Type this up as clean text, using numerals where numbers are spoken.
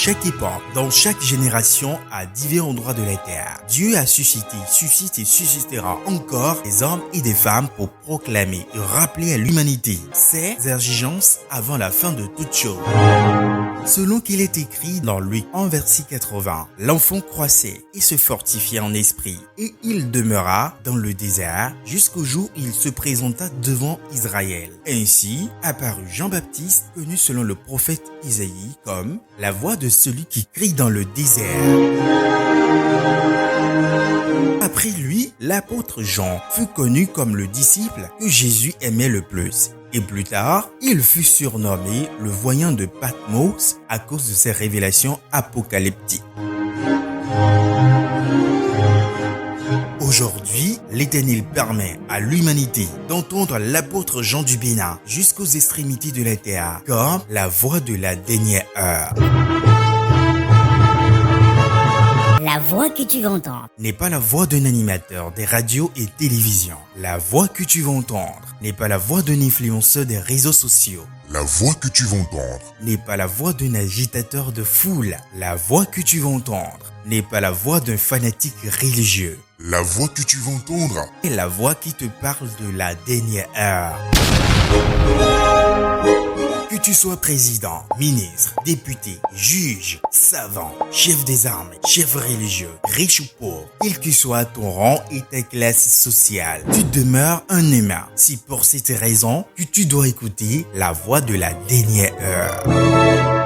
chaque époque, dans chaque génération, à divers endroits de la terre. Dieu a suscité, suscite et suscitera encore des hommes et des femmes pour proclamer et rappeler à l'humanité ses exigences avant la fin de toute chose. Selon qu'il est écrit dans Luc 1 verset 80, l'enfant croissait et se fortifiait en esprit, et il demeura dans le désert jusqu'au jour où il se présenta devant Israël. Ainsi apparut Jean-Baptiste, connu selon le prophète Isaïe comme la voix de celui qui crie dans le désert. Après lui, l'apôtre Jean fut connu comme le disciple que Jésus aimait le plus. Et plus tard, il fut surnommé le voyant de Patmos à cause de ses révélations apocalyptiques. Aujourd'hui, l'Éternel permet à l'humanité d'entendre l'apôtre Jean du Bénin jusqu'aux extrémités de la terre comme la voix de la dernière heure. La voix que tu vas entendre N'est pas la voix d'un animateur des radios et télévisions. La voix que tu vas entendre n'est pas la voix d'un influenceur des réseaux sociaux. La voix que tu vas entendre N'est pas la voix d'un agitateur de foule. La voix que tu vas entendre n'est pas la voix d'un fanatique religieux. La voix que tu vas entendre Et la voix qui te parle de la dernière heure. Que tu sois président, ministre, député, juge, savant, chef des armées, chef religieux, riche ou pauvre, quel que soit ton rang et ta classe sociale, tu demeures un humain. C'est pour cette raison que tu dois écouter la voix de la dernière heure.